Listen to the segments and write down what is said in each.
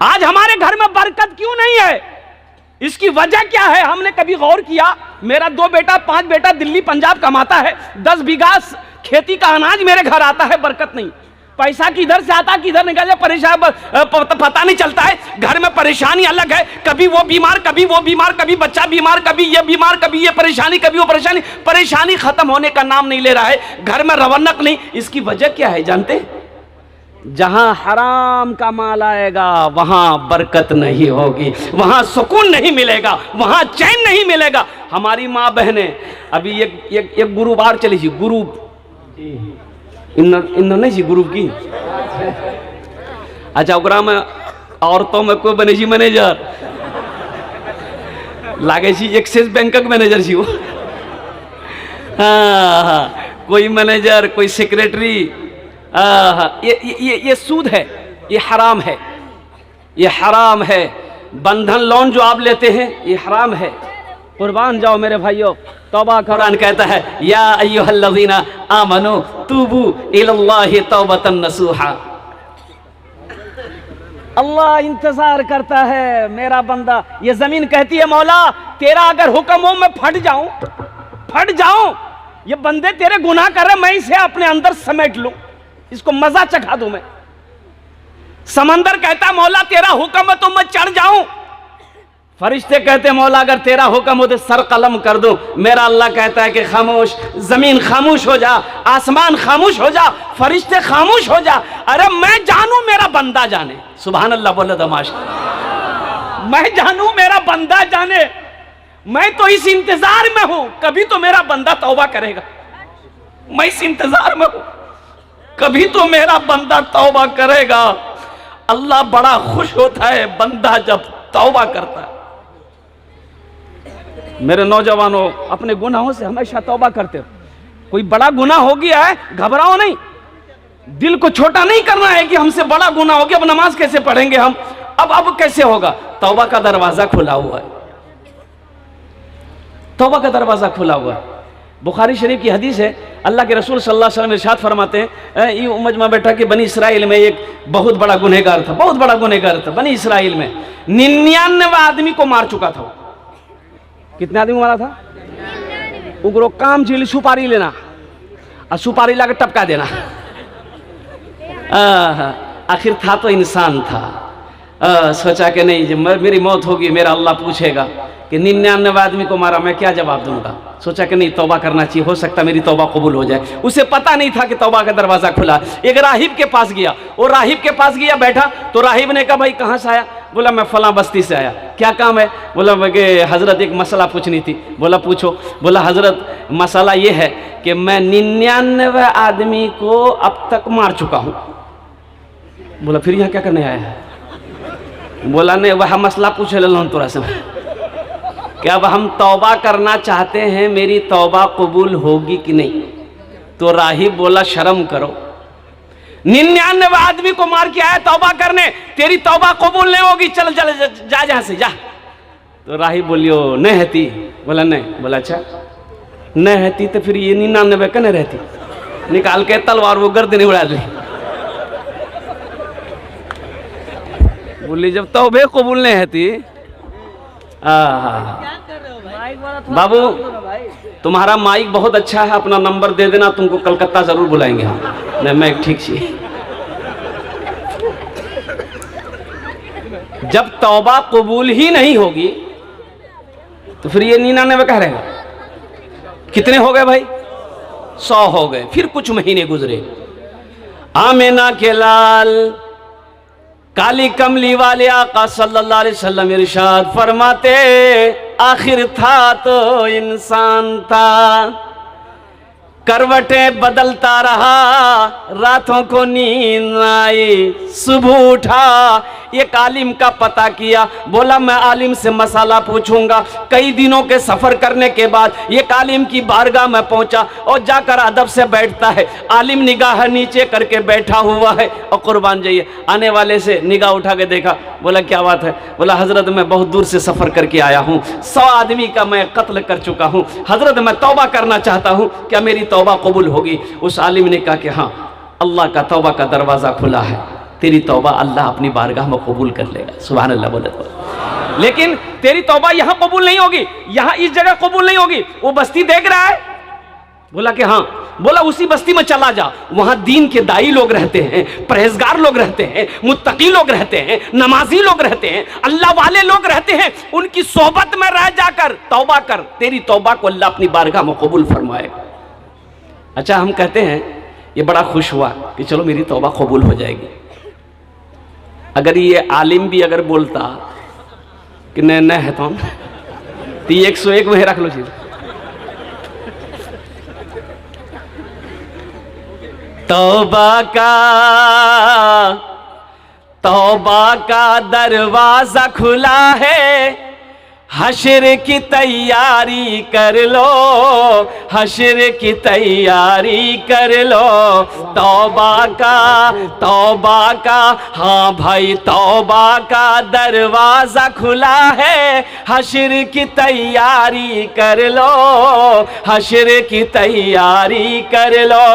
आज हमारे घर में बरकत क्यों नहीं है? इसकी वजह क्या है? हमने कभी गौर किया? मेरा 2 बेटा 5 बेटा दिल्ली पंजाब कमाता है, 10 बीघा खेती का अनाज मेरे घर आता है, बरकत नहीं। पैसा किधर से आता किधर निकल जाए परेशान पता नहीं चलता है। घर में परेशानी अलग है, कभी वो बीमार कभी वो बीमार, कभी बच्चा बीमार कभी ये बीमार, कभी ये परेशानी कभी वो परेशानी। परेशानी खत्म होने का नाम नहीं ले रहा है, घर में रौनक नहीं। इसकी वजह क्या है जानते? जहां हराम का माल आएगा वहां बरकत नहीं होगी, वहां सुकून नहीं मिलेगा, वहां चैन नहीं मिलेगा। हमारी माँ बहनें अभी एक गुरुवार चली थी, गुरु नहीं जी ग्रुप की। अच्छा ओकरा में औरतों में कोई बने जी मैनेजर लागे छी, एक्सिस बैंकक मैनेजर छी वो। हाँ, कोई मैनेजर कोई सेक्रेटरी। ये सूद है, ये हराम है, ये हराम है। बंधन लोन जो आप लेते हैं ये हराम है। कुर्बान जाओ मेरे भाइयों, तौबा। कुरान कहता है या अय्युहल्लज़ीना आमनू तूबू इलल्लाहि तौबतन नसूहा। अल्लाह इंतजार करता है मेरा बंदा। ये जमीन कहती है मौला तेरा अगर हुक्म हो मैं फट जाऊं। ये बंदे तेरे गुनाह कर रहे, मैं इसे अपने अंदर समेट लूं, इसको मजा चखा दूं मैं। समंदर कहता है मौला तेरा हुक्म है तो मैं चढ़ जाऊं। फरिश्ते कहते हैं मौला अगर तेरा हुक्म हो तो सर कलम कर दूं। मेरा अल्लाह कहता है कि खामोश, जमीन खामोश हो जा, आसमान खामोश हो जा, फरिश्ते खामोश हो जा। अरे मैं जानू मेरा बंदा जाने। सुभान अल्लाह बोले दमाश। मैं जानू मेरा बंदा जाने। मैं तो इस इंतजार में हूं, कभी तो मेरा बंदा तौबा करेगा। मैं इस इंतजार में हूं, कभी तो मेरा बंदा तौबा करेगा। अल्लाह बड़ा खुश होता है बंदा जब तौबा करता है। मेरे नौजवानों अपने गुनाहों से हमेशा तौबा करते हो। कोई बड़ा गुनाह हो गया है घबराओ नहीं, दिल को छोटा नहीं करना है कि हमसे बड़ा गुनाह हो गया, अब नमाज कैसे पढ़ेंगे हम, अब कैसे होगा। तौबा का दरवाजा खुला हुआ है, तौबा का दरवाजा खुला हुआ है। बुखारी शरीफ की हदीस है, अल्लाह के रसूल सल्लल्लाहु अलैहि वसल्लम इरशाद फरमाते हैं ये मजमा बैठा कि बनी इसराइल में एक बहुत बड़ा गुनहगार था, बहुत बड़ा गुनहगार था। बनी इसराइल में 99 आदमी को मार चुका था। कितने आदमी को मारा था? उगरो काम झील सुपारी लेना और सुपारी लाकर टपका देना। आखिर था तो इंसान था। सोचा कि नहीं जब मेरी मौत होगी मेरा अल्लाह पूछेगा कि 99 आदमी को मारा, मैं क्या जवाब दूंगा। सोचा कि नहीं तौबा करना चाहिए, हो सकता मेरी तौबा कबूल हो जाए। उसे पता नहीं था कि तौबा का दरवाजा खुला। एक राहिब के पास गया, वो राहिब के पास गया बैठा तो राहिब ने कहा भाई कहाँ से आया? बोला मैं फलां बस्ती से आया। क्या काम है? बोला मैं हजरत एक मसला पूछनी थी। बोला पूछो। बोला हजरत मसला ये है कि मैं 99 आदमी को अब तक मार चुका हूँ। बोला फिर यहाँ क्या करने आया है? बोला नहीं वह मसला पूछ ले लो तोरा से कि अब हम तौबा करना चाहते हैं, मेरी तौबा कबूल होगी कि नहीं। तो राहिब बोला शर्म करो, 99 आदमी को मार के आया तौबा करने, तेरी तौबा कबूल नहीं होगी, चल चल जा जहां से जा। तो राहिब बोलियो नहीं रहती। बोला नहीं। बोला अच्छा नहीं रहती तो फिर ये 99 का नहीं रहती। निकाल के तलवार वो गर्दन उड़ा दी। बोली जब तौबे कबूल नहीं रहती। बाबू तुम्हारा माइक बहुत अच्छा है, अपना नंबर दे देना, तुमको कलकत्ता जरूर बुलाएंगे हम। नहीं मैं ठीक छी। जब तौबा कबूल ही नहीं होगी तो फिर ये 99 कह रहेगा। कितने हो गए भाई? 100 हो गए। फिर कुछ महीने गुजरे, आमिना के लाल काली कमली वाले आका सल्लल्लाहु अलैहि वसल्लम इरशाद फरमाते आखिर था तो इंसान था, करवटें बदलता रहा, रातों को नींद आई, सुबह उठा, एक आलिम का पता किया। बोला मैं आलिम से मसाला पूछूंगा। कई दिनों के सफर करने के बाद एक आलिम की बारगाह में पहुंचा और जाकर अदब से बैठता है। आलिम निगाह नीचे करके बैठा हुआ है और कुर्बान जाइए आने वाले से निगाह उठा के देखा। बोला क्या बात है? बोला हजरत मैं बहुत दूर से सफर करके आया हूँ, 100 आदमी का मैं कत्ल कर चुका हूँ। हजरत मैं तौबा करना चाहता हूँ, क्या मेरी तौबा कबूल होगी? उस आलिम ने कहा कि हाँ अल्लाह का तौबा का दरवाज़ा खुला है, तेरी तौबा अल्लाह अपनी बारगाह में कबूल कर लेगा। सुभान अल्लाह बोले तो। लेकिन तेरी तौबा यहाँ कबूल नहीं होगी, यहाँ इस जगह कबूल नहीं होगी। वो बस्ती देख रहा है, बोला कि हाँ, बोला उसी बस्ती में चला जा, वहां दीन के दाई लोग रहते हैं, परहेजगार लोग रहते हैं, मुत्तकी लोग रहते हैं, नमाजी लोग रहते हैं, अल्लाह वाले लोग रहते हैं, उनकी सोहबत में रह जाकर तौबा कर, तेरी तौबा को अल्लाह अपनी बारगाह में कबूल फरमाएगा। अच्छा, हम कहते हैं ये बड़ा खुश हुआ कि चलो मेरी तौबा कबूल हो जाएगी। अगर ये आलिम भी अगर बोलता कि न है तो 101 में रख लो चीज, तौबा का दरवाजा खुला है, हश्र की तैयारी कर लो, हश्र की तैयारी कर लो। तौबा का हाँ भाई, तौबा का दरवाजा खुला है, हश्र की तैयारी कर लो, हश्र की तैयारी कर लो।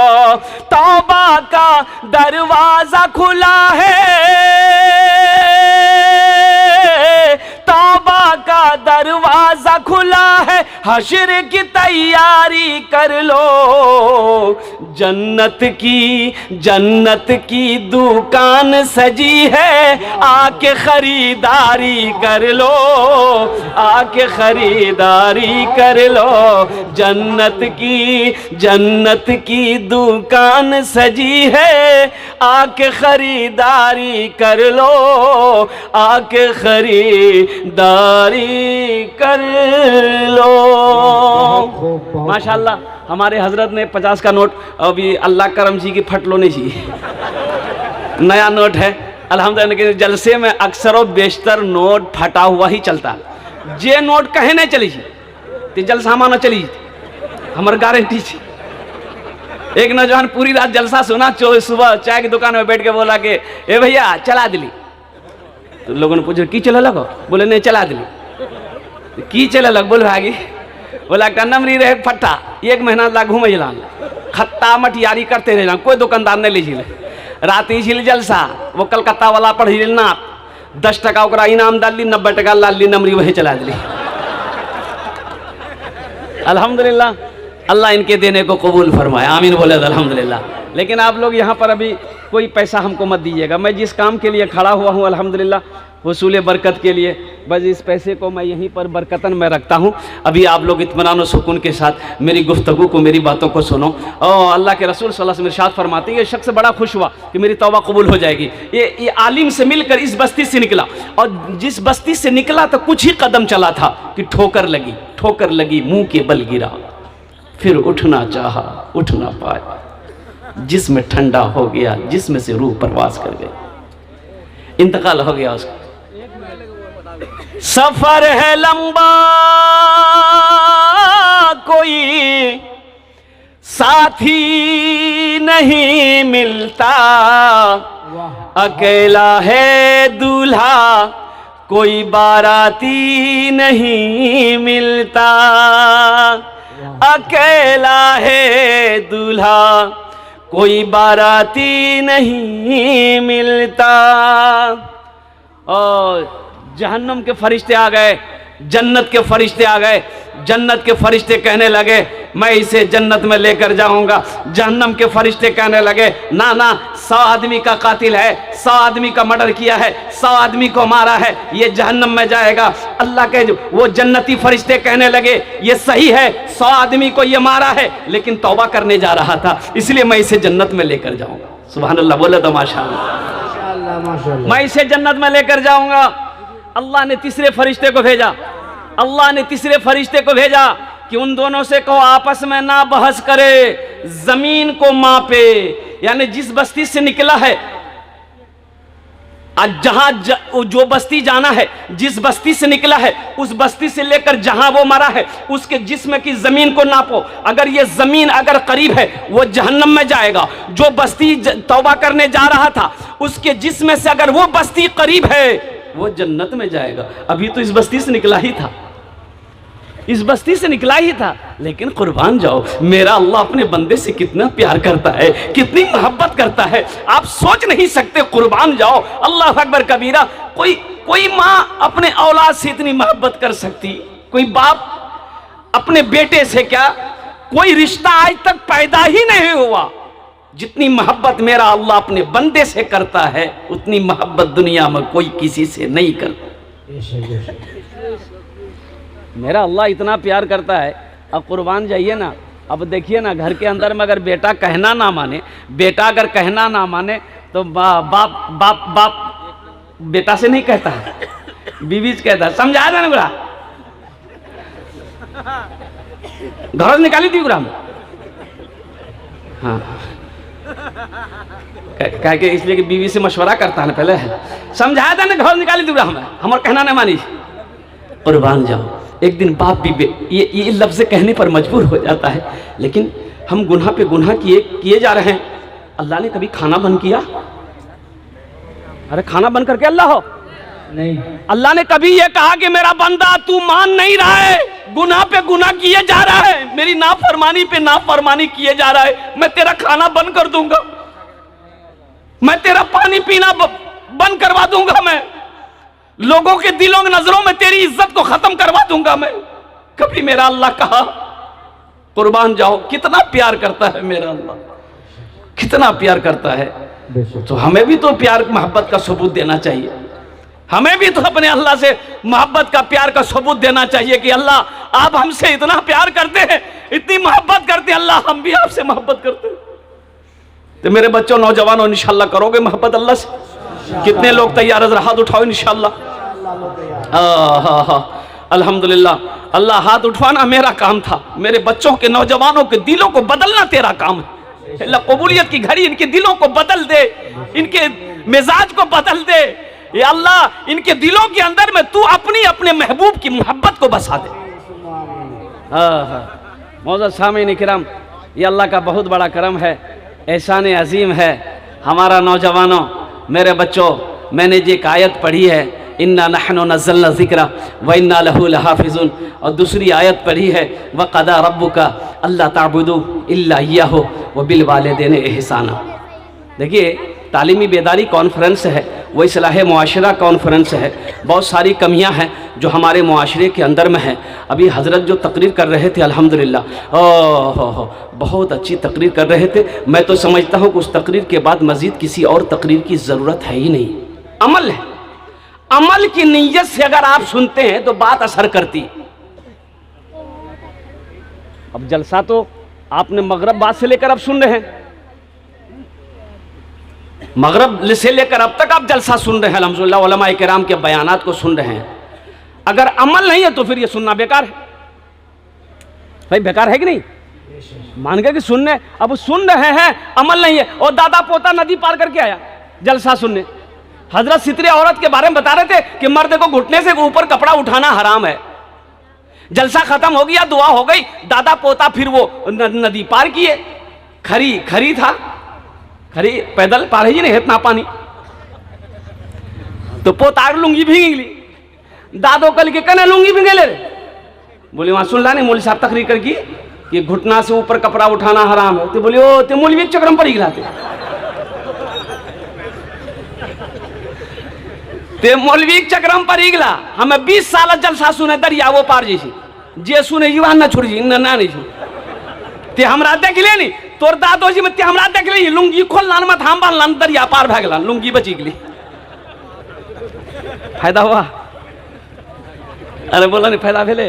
तौबा का दरवाजा खुला है, तौबा का दरवाजा खुला है, हश्र की तैयारी कर लो। जन्नत की दुकान सजी है, आके खरीदारी कर लो, आके खरीदारी कर लो। जन्नत की दुकान सजी है, आके खरीदारी कर लो, आके खरीदारी कर लो। माशाल्लाह, हमारे हजरत ने 50 का नोट, अभी अल्लाह करम जी की फटलो नहीं चाहिए, नया नोट है अल्हम्दुलिल्लाह। जलसे में अक्सर और बेशतर नोट फटा हुआ ही चलता, जे नोट कहे नहीं चली तो जलसा माना चली, हमारी गारंटी थी। एक नौजवान पूरी रात जलसा सुना, सुबह चाय की दुकान में बैठ के बोला कि ए भैया चला दिली। तो लोगों ने पूछा की चला लगो, बोले नहीं चला दिली। की चला लग, बोल भागी, बोला नमरी रहे फट्टा, 1 महीना ला घूमे ला, खत्ता मटियारी करते रहे, कोई दुकानदार नहीं लीजिए। रात ही झील जलसा, वो कलकत्ता वाला पढ़ ना, 10 टका ओकरा इनाम डाली, 90 टका लाली, नमरी वही चला दिली। अल्हम्दुलिल्लाह, अल्लाह इनके देने को कबूल फरमाए, आमीन बोले अल्हम्दुलिल्लाह। लेकिन आप लोग यहाँ पर अभी कोई पैसा हमको मत दीजिएगा, मैं जिस काम के लिए खड़ा हुआ हूँ अल्हम्दुलिल्लाह वसूल बरकत के लिए, बस इस पैसे को मैं यहीं पर बरकतन में रखता हूँ। अभी आप लोग इत्मीनान और सुकून के साथ मेरी गुफ्तगू को, मेरी बातों को सुनो। और अल्लाह के रसूल सल्लल्लाहु अलैहि वसल्लम इरशाद फरमाते हैं, ये शख्स बड़ा खुश हुआ कि मेरी तौबा कबूल हो जाएगी। ये आलिम से मिलकर इस बस्ती से निकला, और जिस बस्ती से निकला तो कुछ ही कदम चला था कि ठोकर लगी, मुँह के बल गिरा, फिर उठना चाहा, उठ ना पाया, जिसमें ठंडा हो गया, जिसमें से रूह परवास कर गई, इंतकाल हो गया उसका। सफर है लंबा, कोई साथी नहीं मिलता, अकेला है दूल्हा, कोई बाराती नहीं मिलता, अकेला है दूल्हा, कोई बाराती नहीं मिलता। और जहन्नम के फरिश्ते आ गए, जन्नत के फरिश्ते आ गए। जन्नत के फरिश्ते कहने लगे मैं इसे जन्नत में लेकर जाऊंगा। जहन्नम के फरिश्ते कहने लगे ना ना, 100 आदमी का कातिल है, 100 आदमी का मर्डर किया है, 100 आदमी को मारा है, ये जहन्नम में जाएगा। अल्लाह के वो जन्नती फरिश्ते कहने लगे ये सही है, 100 आदमी को ये मारा है, लेकिन तौबा करने जा रहा था, इसलिए मैं इसे जन्नत में लेकर जाऊंगा। सुभान अल्लाह बोले तो माशाअल्लाह, मैं इसे जन्नत में लेकर जाऊंगा। अल्लाह ने तीसरे फरिश्ते को भेजा, अल्लाह ने तीसरे फरिश्ते को भेजा कि उन दोनों से कहो आपस में ना बहस करे, जमीन को मापे। यानी जिस बस्ती से निकला है, आज जहां जो बस्ती जाना है, जिस बस्ती से निकला है, उस बस्ती से लेकर जहां वो मरा है, उसके जिस्म की जमीन को नापो। अगर ये जमीन अगर करीब है, वो जहन्नम में जाएगा। जो बस्ती तौबा करने जा रहा था, उसके जिस्म से अगर वो बस्ती करीब है, वो जन्नत में जाएगा। अभी तो इस बस्ती से निकला ही था। इस बस्ती से निकला ही था, लेकिन कुर्बान जाओ, मेरा अल्लाह अपने बंदे से कितना प्यार करता है, कितनी मोहब्बत करता है, आप सोच नहीं सकते। कुर्बान जाओ, अल्लाह अकबर कबीरा। कोई माँ अपने औलाद से इतनी मोहब्बत कर सकती, कोई बाप अपने बेटे से, क्या कोई रिश्ता आज तक पैदा ही नहीं हुआ जितनी मोहब्बत मेरा अल्लाह अपने बंदे से करता है, उतनी मोहब्बत दुनिया में कोई किसी से नहीं करता। मेरा अल्लाह इतना प्यार करता है। अब कुर्बान जाइए ना, अब देखिए ना, घर के अंदर में अगर बेटा कहना ना माने, बेटा अगर कहना ना माने तो बाप बाप बाप बेटा से नहीं कहता है, बीवी से कहता है। समझा ना बुरा, घर से निकाली थी बुरा। हाँ, कह के इसलिए कि बीवी से मशवरा करता है ना, पहले समझाया था ना, घर निकाली थी बुरा हमारा कहना ना मानी। कुर्बान जाओ, एक दिन बाप भी ये लफ्ज़ कहने पर मजबूर हो जाता है, लेकिन हम गुनाह पे गुनाह किए जा रहे हैं। अल्लाह ने कभी खाना बंद किया? अरे खाना बंद करके अल्लाह हो नहीं। अल्लाह ने कभी ये कहा कि मेरा बंदा तू मान नहीं रहा है, गुनाह पे गुनाह किए जा रहा है, मेरी नाफरमानी पे नाफरमानी किए जा रहा है, मैं तेरा खाना बंद कर दूंगा, मैं तेरा पानी पीना बंद करवा दूंगा, मैं लोगों के दिलों की नजरों में तेरी इज्जत को खत्म करवा दूंगा मैं? कभी मेरा अल्लाह कहा? कुर्बान जाओ, कितना प्यार करता है मेरा अल्लाह, कितना प्यार करता है। तो हमें भी तो प्यार मोहब्बत का सबूत देना चाहिए, हमें भी तो अपने अल्लाह से मोहब्बत का प्यार का सबूत देना चाहिए कि अल्लाह आप हमसे इतना प्यार करते हैं, इतनी मोहब्बत करते हैं, अल्लाह हम भी आपसे मोहब्बत करते हैं। तो मेरे बच्चों, नौजवानों, इंशाल्लाह करोगे मोहब्बत अल्लाह से? कितने लोग तैयार है? हाथ उठाओ इंशाल्लाह। अल्हम्दुलिल्लाह। अल्लाह, हाथ उठवाना मेरा काम था, मेरे बच्चों के, नौजवानों के दिलों को बदलना तेरा काम है। अल्लाह कबूलियत की घड़ी इनके दिलों को बदल दे, इनके मिजाज को बदल दे। ये अल्लाह, इनके दिलों के अंदर में तू अपने महबूब की मोहब्बत को बसा दे। मौजूद सामीन किराम, ये अल्लाह का बहुत बड़ा करम है, एहसान अजीम है। हमारा नौजवानों, मेरे बच्चों, मैंने जो एक आयत पढ़ी है, इन्ना नहनु नज़्ज़लना ज़िक्रा व इन्ना लहू लहाफ़िज़ून, और दूसरी आयत पढ़ी है व क़दा रब्बुका अल्ला ताबुदू इल्ला इय्याहु व बिल वालिदैनि इहसाना। देखिए, तालीमी बेदारी कॉन्फ्रेंस है, वो इस्लाह मुआशरा कॉन्फ्रेंस है। बहुत सारी कमियां हैं जो हमारे मुआशरे के अंदर में हैं। अभी हज़रत जो तकरीर कर रहे थे, अल्हम्दुलिल्लाह, बहुत अच्छी तकरीर कर रहे थे। मैं तो समझता हूँ कि उस तकरीर के बाद मज़ीद किसी और तकरीर की ज़रूरत है ही नहीं। अमल है, अमल की नीयत से अगर आप सुनते हैं तो बात असर करती। अब जलसा तो आपने मगरब बाद से लेकर अब सुन रहे हैं, मगरब से लेकर अब तक आप जलसा सुन रहे हैं, अल्हम्दुलिल्लाह उलमाए किराम के बयानात को सुन रहे हैं। अगर अमल नहीं है तो फिर ये सुनना बेकार है। भाई बेकार है कि नहीं? मान गए कि सुनने, अब सुन रहे हैं, अमल नहीं है। और दादा पोता नदी पार करके आया जलसा सुनने, हजरत सितरे औरत के बारे में बता रहे थे कि मर्द को घुटने से ऊपर कपड़ा उठाना हराम है। जलसा खत्म हो गया, दुआ हो गई, दादा पोता फिर वो नदी पार किए। खरी था, खरी पैदल पार ही नहीं, इतना पानी तो पोता लुंगी भींग ली। दादो कल के कने लुंगी भींगे ले, बोले वहां सुन ला नहीं, मौलवी साहब तकरीर कर की कि घुटना से ऊपर कपड़ा उठाना हराम है। तो बोले ओ ते मौलवी चक्रम पर गिलाते, ते मौलवी चक्रम पर इगला। हमें 20 साल जलसा सुने दरिया वो पार जैसी जे सुने जीवान ना छोड़ जी ना नहीं ते हमरा देख ले नहीं, तोर दादो जी में ते हमरा देख ले, लुंगी खोल लान मत हम बाल लान दरिया पार भाग लान, लुंगी बची गली। फायदा हुआ? अरे बोला नहीं फायदा भेले?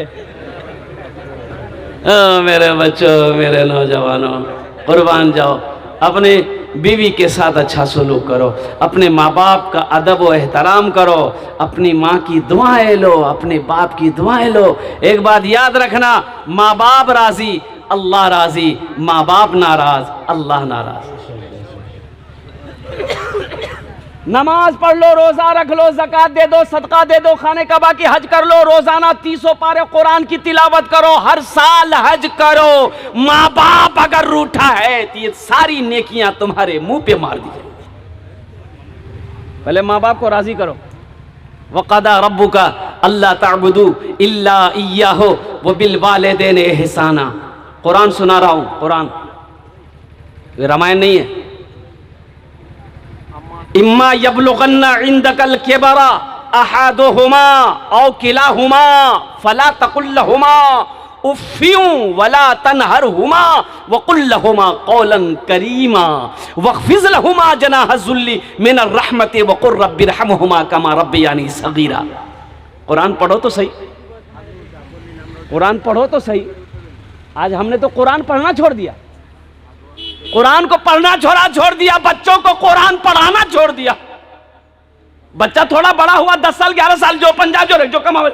मेरे बच्चों, मेरे नौजवानों, कुर्बान जाओ, अपने बीवी के साथ अच्छा सलूक करो, अपने माँ बाप का अदब व एहतराम करो, अपनी माँ की दुआएं लो, अपने बाप की दुआएं लो। एक बात याद रखना, माँ बाप राजी अल्लाह राजी, माँ बाप नाराज अल्लाह नाराज। नमाज पढ़ लो, रोजा रख लो, ज़कात दे दो, सदका दे दो, खाने काबा की हज कर लो, रोजाना 300 पारे कुरान की तिलावत करो, हर साल हज करो। माँ बाप अगर रूठा है तो ये सारी नेकियां तुम्हारे मुंह पे मार दी। पहले माँ बाप को राजी करो। वक़दा रब्बुका अल्ला ताबुदू इल्ला इय्याहु व बिल वालिदैन इहसाना। कुरान सुना रहा हूँ, कुरान, रामायण नहीं है। इम्मा यबलुगन्ना इंदकल किबरा अहादुहुमा औ किलाहुमा फला तकुल लहुमा उफ़्फ़ियु वला तनहरहुमा वक़ुल लहुमा क़ौलन करीमा वख़्फ़िज़ लहुमा जनाह ज़ुल्ली मिनर रहमति वक़ुल रब्बिरहमहुमा कमा रब्बियानी सग़ीरा। कुरान पढ़ो तो सही, कुरान पढ़ो तो सही। आज हमने तो कुरान पढ़ना छोड़ दिया, कुरान को पढ़ना छोड़ दिया, बच्चों को कुरान पढ़ाना छोड़ दिया। बच्चा थोड़ा बड़ा हुआ 10 साल 11 साल जो पंजाब जो कमावे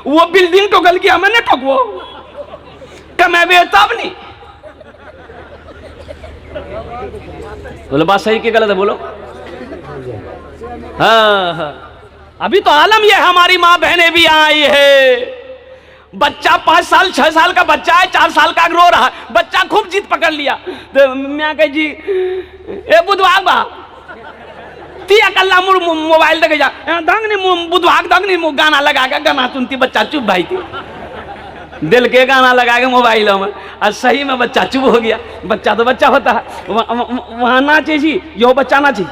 वो बिल्डिंग टोकल किया मैंने ठोकवो कमेबे तब नहीं। बोलो बात सही कि गलत है, बोलो। हाँ, अभी तो आलम ये हमारी माँ बहनें भी आई है। बच्चा 5 साल 6 साल का बच्चा है, 4 साल का रो रहा है, बच्चा खूब जिद पकड़ लिया तो मैं कह जी ए बुधवार बा तिया कल्ला मुर मोबाइल देखे जा दंग ने बुधवार दंग ने गाना लगा के गाना सुनती, बच्चा चुप भाई थी दिल के गाना लगा के मोबाइलों में, और सही में बच्चा चुप हो गया। बच्चा तो बच्चा होता है, वहाँ नाचे जी यो बच्चा नाचे,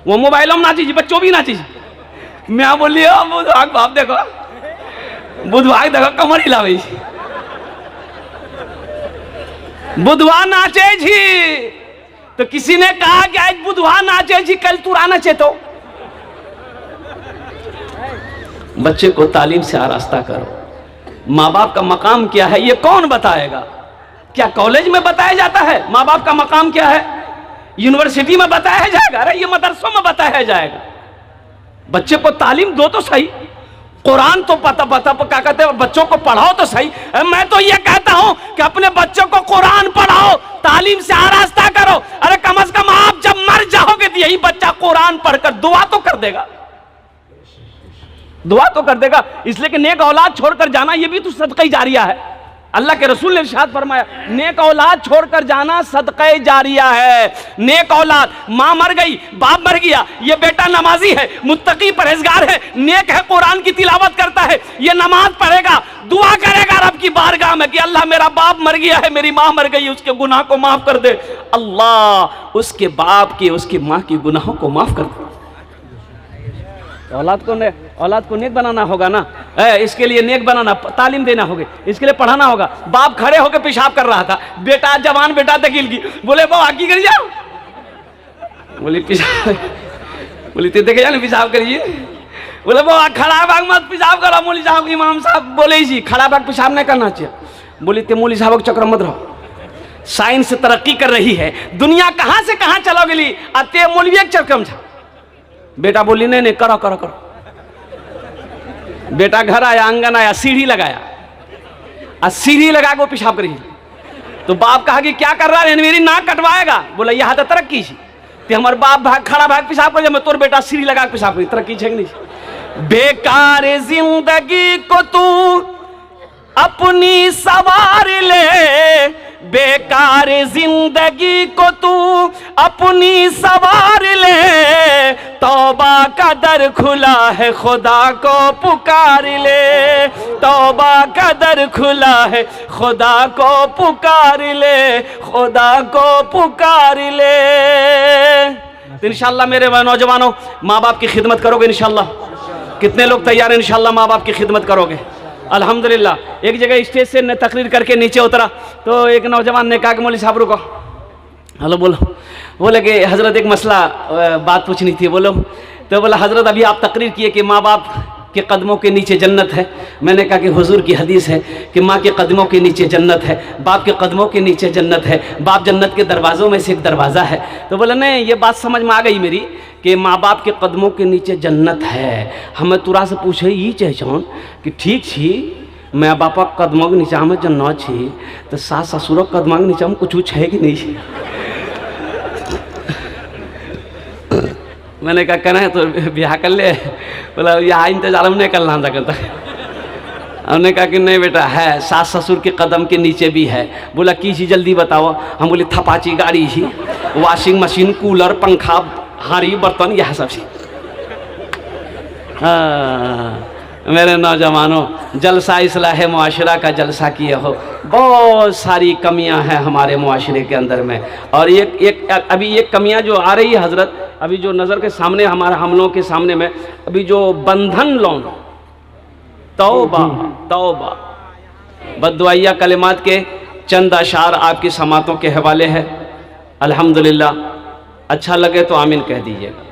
वो मोबाइलों में नाचे जी, बच्चों भी नाचे जी। मैं बोली बुधवार बाप देखो, बुधवार देखो कमर हिलावे, बुधवार नाचे जी। तो किसी ने कहा कि आज बुधवार नाचे जी कल तू नाचे तो। बच्चे को तालीम से आरास्ता करो। माँ बाप का मकाम क्या है ये कौन बताएगा? क्या कॉलेज में बताया जाता है माँ बाप का मकाम क्या है? यूनिवर्सिटी में बताया जाएगा? अरे ये मदरसों में बताया जाएगा। बच्चे को तालीम दो तो सही, कुरान तो पता क्या कहते हैं, बच्चों को पढ़ाओ तो सही। मैं तो ये कहता हूं कि अपने बच्चों को कुरान पढ़ाओ, तालीम से आरास्ता करो। अरे कम से कम आप जब मर जाओगे तो यही बच्चा कुरान पढ़कर दुआ तो कर देगा, दुआ तो कर देगा। इसलिए कि नेक औलाद छोड़कर जाना ये भी तो सदका जारिया है। अल्लाह के रसूल ने इरशाद फरमाया नेक औलाद छोड़कर जाना सदका जारिया है। नेक औलाद, माँ मर गई, बाप मर गया, ये बेटा नमाजी है, मुत्तकी परहेजगार है, नेक है, कुरान की तिलावत करता है, ये नमाज पढ़ेगा, दुआ करेगा रब की बारगाह में कि अल्लाह मेरा बाप मर गया है, मेरी माँ मर गई, उसके गुनाह को माफ कर दे। अल्लाह उसके बाप के, उसकी माँ के गुनाहों को माफ कर दे। औलाद को नेक बनाना होगा ना, इसके लिए नेक बनाना, तालीम देना होगा, इसके लिए पढ़ाना होगा। बाप खड़े होकर पेशाब कर रहा था, बेटा जवान बेटा दकील की बोले बाबा की कर जाओ, बोली पेशाब, बोली ते देखे जाने पेशाब करिए, बोले बाबा खड़ा भाग मत पेशाब करो। मौली साहब इमाम साहब बोले जी खड़ा भाग पेशाब नहीं करना चाहिए। बोली ते मौली साहब के चक्कर मत रहो, साइंस तरक्की कर रही है, दुनिया कहाँ से कहाँ चलो गई, अते मौलवी एक चक्कर में। बेटा बोली नहीं नहीं करो करो करो। बेटा घर आया, आंगन आया, सीढ़ी लगाया, और सीढ़ी लगा के पेशाब करी। तो बाप कहा कि क्या कर रहा है, मेरी नाक कटवाएगा। बोला यह हाथ तरक्की थी, हमारे बाप भाग खड़ा भाग पेशाब कर, मैं तोर बेटा सीढ़ी लगा के पेशाब करी, तरक्की है नहीं। बेकार जिंदगी को तू अपनी सवार ले, बेकार जिंदगी को तू अपनी सवार ले, तौबा का दर खुला है खुदा को पुकार ले, तौबा का दर खुला है खुदा को पुकार ले, खुदा को पुकार ले। तो इंशाल्लाह मेरे नौजवानों माँ बाप की खिदमत करोगे इंशाल्लाह। कितने लोग तैयार हैं इंशाल्लाह माँ बाप की खिदमत करोगे? अल्हम्दुलिल्लाह। एक जगह स्टेज से तकरीर करके नीचे उतरा तो एक नौजवान ने कहा कि मौली साहब रुको, हेलो बोलो। बोले कि हज़रत एक मसला बात पूछनी थी। बोलो। तो बोला हज़रत अभी आप तकरीर किए कि माँ बाप के कदमों के नीचे जन्नत है। मैंने कहा कि हुजूर की हदीस है कि माँ के कदमों के नीचे जन्नत है, बाप के कदमों के नीचे जन्नत है, बाप जन्नत के दरवाज़ों में से एक दरवाज़ा है। तो बोला नहीं ये बात समझ में आ गई मेरी कि माँ बाप के कदमों के नीचे जन्नत है। हमें तुरा से पूछे ये चाहन कि ठीक छी मैं बापा कदमों के नीचा में जन्नत छी, तो सास ससुर कदमों के नीचा में कुछ है कि नहीं? मैंने कहा कहना है तो ब्याह कर ले। बोला यहाँ इंतजार में नहीं करना था करता। हमने कहा कि नहीं बेटा है, सास ससुर के कदम के नीचे भी है। बोला की चीज़ जल्दी बताओ। हम बोले थपाची गाड़ी ही, वॉशिंग मशीन, कूलर, पंखा, हारी बर्तन, यह सब चीज। मेरे नौजवानों, जलसा इस्लाह मुआशरा का जलसा किए हो। बहुत सारी कमियां हैं हमारे मुआशरे के अंदर में, और अभी एक कमियां जो आ रही है हज़रत, अभी जो नज़र के सामने हमारा हम लोगों के सामने में अभी जो बंधन लोन, तौबा तौबा, बद्दुआइया कलिमात के चंद अशार आपकी समातों के हवाले है। अल्हम्दुलिल्लाह, अच्छा लगे तो आमीन कह दीजिएगा।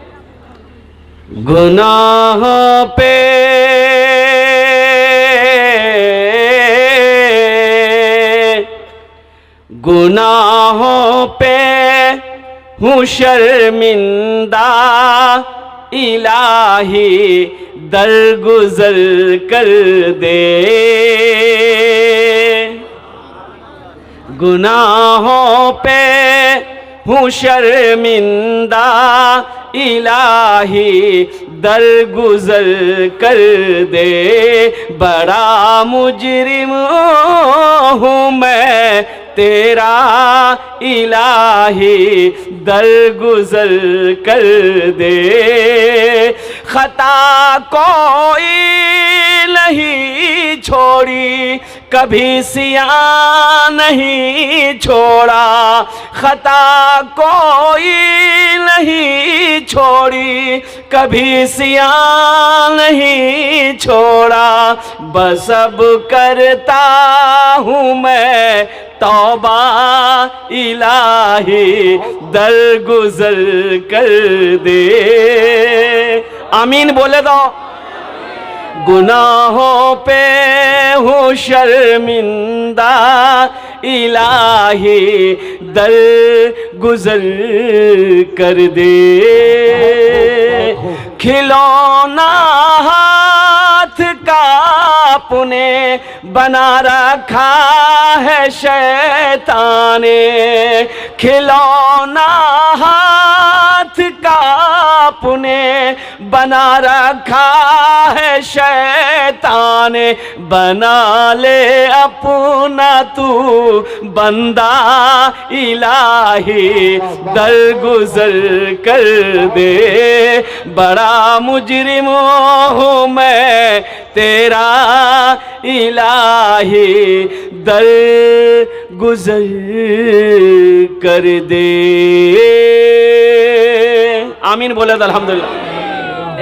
गुनाहों पे गुनाहों पे हूँ शर्मिंदा, इलाही दरगुजर कर दे। गुनाहों पे हूँ शर्मिंदा, इलाही दरगुजर कर दे। बड़ा मुजरिम हूँ मैं तेरा, इलाही दरगुजर कर दे। खता कोई नहीं छोड़ी, कभी सिया नहीं छोड़ा। खता कोई नहीं छोड़ी, कभी सिया नहीं छोड़ा। बस अब करता हूँ मैं तौबा, इलाही दरगुजर कर दे। आमीन बोले दो। गुनाहों पे हूँ शर्मिंदा, इलाही दरगुजर कर दे। खिलौना हाथ का अपने बना रखा है शैतान ने। खिलौना हाथ का अपने बना रखा है शैतान ने। बना ले अपना तू बंदा, इलाही दरगुजर कर दे। बड़ा मुजरिम हूँ मैं तेरा, इलाही दरगुजर कर दे। आमीन बोले तो अल्हम्दुलिल्लाह।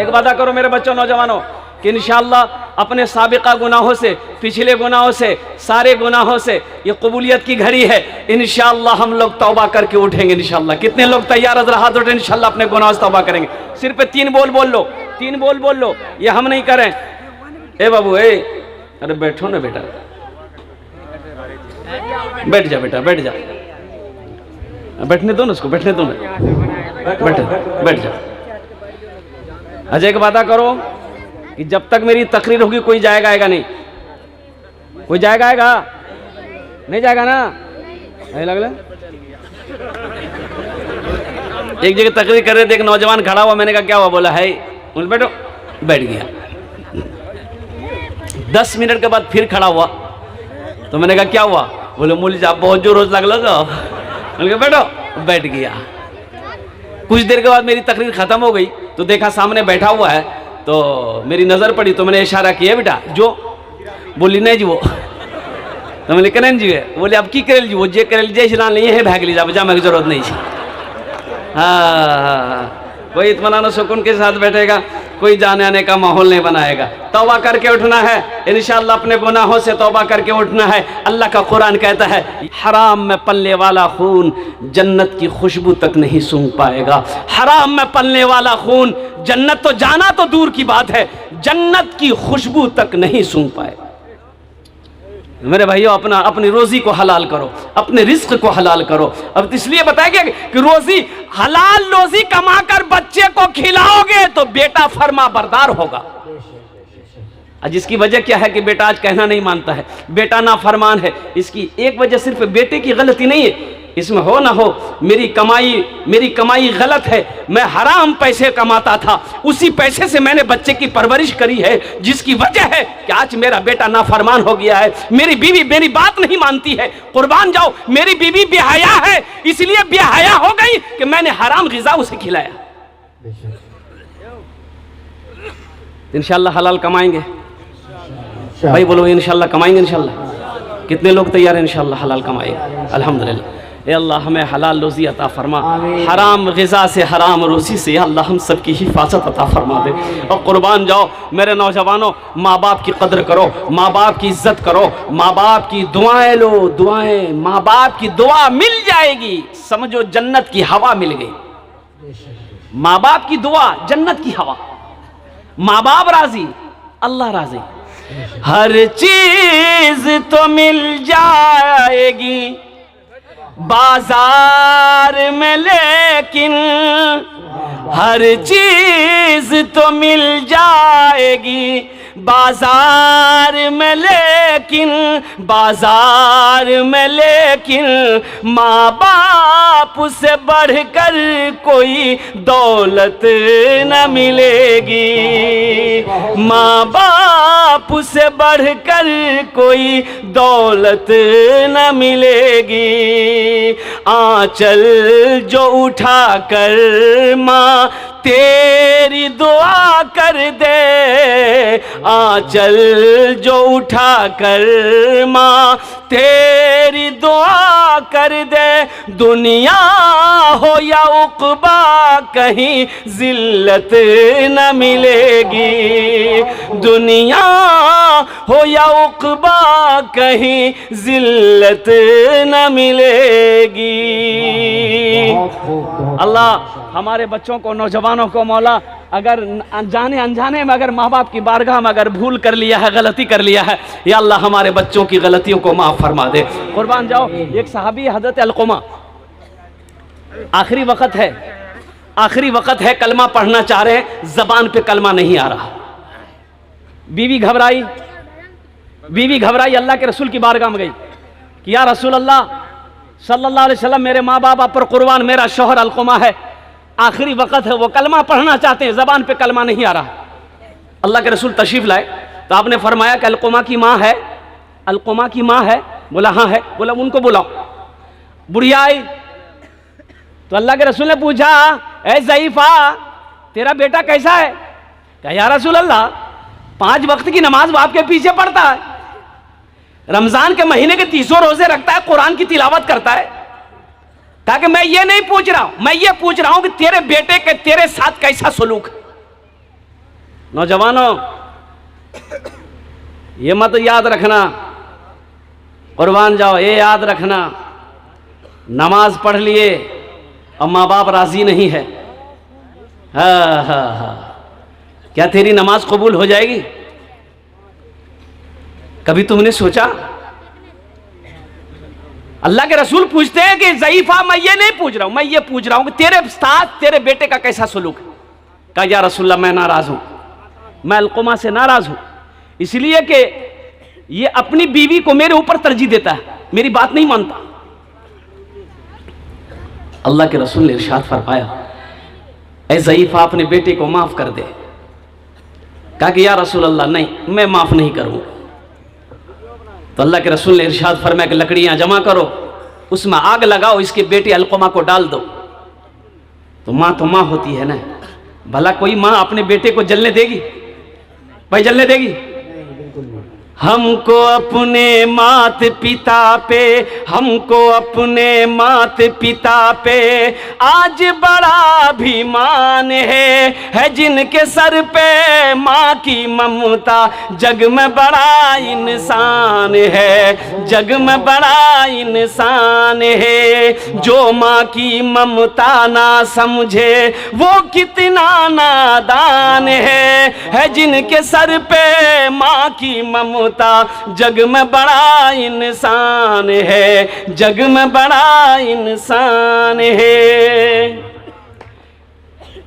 एक वादा करो मेरे बच्चों, नौजवानों, कि इंशाअल्लाह अपने साबिका गुनाहों से, पिछले गुनाहों से, सारे गुनाहों से ये कबूलियत की घड़ी है। इंशाअल्लाह हम लोग तौबा करके उठेंगे इंशाअल्लाह। कितने लोग तैयार है? हाथ उठे। इंशाअल्लाह अपने गुनाहों से तौबा करेंगे। सिर पे 3 बोल बोल लो, 3 बोल बोल लो। ये हम नहीं करें। ए बाबू, ए अरे बैठो ना बेटा, बैठ जा बेटा, बैठ जा। बैठने दो ना उसको, बैठने दो ना, बैठ जा। अजय एक वादा करो कि जब तक मेरी तकरीर होगी कोई जाएगा आएगा नहीं। कोई जाएगा आएगा नहीं? जाएगा ना? नहीं लग रहा? एक जगह तकरीर कर रहे थे, एक नौजवान खड़ा हुआ, मैंने कहा क्या हुआ? बोला है, बोले बैठो। बैठ गया। 10 मिनट के बाद फिर खड़ा हुआ, तो मैंने कहा क्या हुआ? बोले मौलवी साहब बहुत जोर रोज लग लगा। मैंने कहा बैठो। बैठ गया। कुछ देर के बाद मेरी तकरीर खत्म हो गई, तो देखा सामने बैठा हुआ है, तो मेरी नजर पड़ी, तो मैंने इशारा किया, बेटा जो। बोली नहीं जी वो। तो मैंने करें जी है। बोले अब की करेल जी? वो जे करेल जे चलान नहीं है, भाग लीजिए, बजा मेरी जरूरत नहीं है। हाँ, कोई इत्मीनान और सुकून के साथ बैठेगा, कोई जाने आने का माहौल नहीं बनाएगा। तौबा करके उठना है इंशाअल्लाह, अपने गुनाहों से तौबा करके उठना है। अल्लाह का कुरान कहता है, हराम में पलने वाला खून जन्नत की खुशबू तक नहीं सूंघ पाएगा। हराम में पलने वाला खून, जन्नत तो जाना तो दूर की बात है, जन्नत की खुशबू तक नहीं सूंघ पाएगा। मेरे भाइयों, अपनी रोजी को हलाल करो, अपने रिस्क को हलाल करो। अब इसलिए बताएंगे कि रोजी हलाल रोजी कमाकर बच्चे को खिलाओगे तो बेटा फर्मा बरदार होगा। जिसकी वजह क्या है कि बेटा आज कहना नहीं मानता है, बेटा नाफरमान है। इसकी एक वजह सिर्फ बेटे की गलती नहीं है, इसमें हो ना हो मेरी कमाई गलत है। मैं हराम पैसे कमाता था, उसी पैसे से मैंने बच्चे की परवरिश करी है, जिसकी वजह है कि आज मेरा बेटा नाफरमान हो गया है। मेरी बीवी मेरी बात नहीं मानती है, कुर्बान जाओ, मेरी बीवी बेहया है, इसलिए बेहया हो गई कि मैंने हराम ग़िज़ा उसे खिलाया। इंशाअल्लाह हलाल कमाएंगे, भाई बोलो इंशाल्लाह कमाएंगे इंशाल्लाह। कितने लोग तैयार हैं इंशाल्लाह हलाल कमाएंगे? अल्हम्दुलिल्लाह। ए अल्लाह हमें हलाल रोज़ी अता फरमा, हराम ग़िज़ा से हराम रोज़ी से अल्लाह हम सब की हिफाजत अता फरमा दे। और कुर्बान जाओ मेरे नौजवानों, माँ बाप की कदर करो, माँ बाप की इज़्ज़त करो, माँ बाप की दुआएं लो, दुआएं, माँ बाप की दुआ मिल जाएगी, समझो जन्नत की हवा मिल गई। माँ बाप की दुआ जन्नत की हवा, माँ बाप राजी अल्लाह राजी। हर चीज तो मिल जाएगी बाजार में, लेकिन हर चीज तो मिल जाएगी बाजार में, लेकिन बाजार में, लेकिन माँ बाप से बढ़कर कोई दौलत न मिलेगी। माँ बाप से बढ़कर कोई दौलत न मिलेगी। आंचल जो उठा कर माँ तेरी दुआ कर दे, आंचल जो उठा कर माँ तेरी दुआ कर दे, दुनिया हो या उक़बा कहीं जिल्लत न मिलेगी। दुनिया हो या उक़बा कहीं जिल्लत न मिलेगी। अल्लाह हमारे बच्चों को, नौजवानों को मौला, अगर जाने अनजाने में अगर माँ बाप की बारगाह में अगर भूल कर लिया है, गलती कर लिया है, या अल्लाह हमारे बच्चों की गलतियों को माफ़ फरमा दे। कुर्बान जाओ एक सहाबी हज़रत अलक़मा, आखिरी वक़्त है, आखिरी वक़्त है, कलमा पढ़ना चाह रहे हैं, ज़बान पे कलमा नहीं आ रहा। बीवी घबराई, बीवी घबराई, अल्लाह के रसूल की बारगाह में गई कि या रसूल अल्लाह सल्लल्लाहु अलैहि वसल्लम, मेरे माँ बाप आप पर कुर्बान, मेरा शौहर अलक़मा है, आखिरी वक़्त है, वो कलमा पढ़ना चाहते हैं, ज़बान पे कलमा नहीं आ रहा। अल्लाह के रसूल तशरीफ़ लाए तो आपने फरमाया कि अलक़मा की माँ है, अलक़मा की माँ है? बोला हाँ है। बोला उनको बुलाओ। बुढ़िया आई तो अल्लाह के रसूल ने पूछा, ए ज़ईफ़ा तेरा बेटा कैसा है? कहा या रसूल अल्लाह 5 वक्त की नमाज आपके पीछे पढ़ता है, रमज़ान के महीने के 30 रोज़े रखता है, कुरान की तिलावत करता है। कहा कि मैं ये नहीं पूछ रहा हूं, मैं ये पूछ रहा हूं कि तेरे बेटे के तेरे साथ कैसा सलूक। नौजवानों ये मत याद रखना, कुर्बान जाओ ये याद रखना, नमाज पढ़ लिए और माँ बाप राजी नहीं है, हाँ हाँ हाँ, क्या तेरी नमाज कबूल हो जाएगी? कभी तुमने सोचा? अल्लाह के रसूल पूछते हैं कि ज़ईफ़ा मैं ये नहीं पूछ रहा हूं, मैं ये पूछ रहा हूं कि तेरे साथ तेरे बेटे का कैसा सलूक है। कहा या रसूलल्लाह मैं नाराज हूं, मैं अलक़मा से नाराज हूं, इसलिए कि ये अपनी बीवी को मेरे ऊपर तरजीह देता है, मेरी बात नहीं मानता। अल्लाह के रसूल ने इरशाद फरमाया, ऐ ज़ईफ़ा अपने बेटे को माफ कर दे। कहा कि या रसूलल्लाह नहीं, मैं माफ नहीं करूंगा। तो अल्लाह के रसूल ने इरशाद फरमाया कि लकड़ियां जमा करो, उसमें आग लगाओ, इसके बेटे अलक़मा को डाल दो। तो माँ होती है ना, भला कोई माँ अपने बेटे को जलने देगी? भाई जलने देगी? हमको अपने मात पिता पे, हमको अपने मात पिता पे आज बड़ा अभिमान है जिनके सर पे माँ की ममता जग में बड़ा इंसान है, जग में बड़ा इंसान है। जो माँ की ममता ना समझे वो कितना नादान है जिनके सर पे माँ की ममता जग में बड़ा इंसान है, जग में बड़ा इंसान है।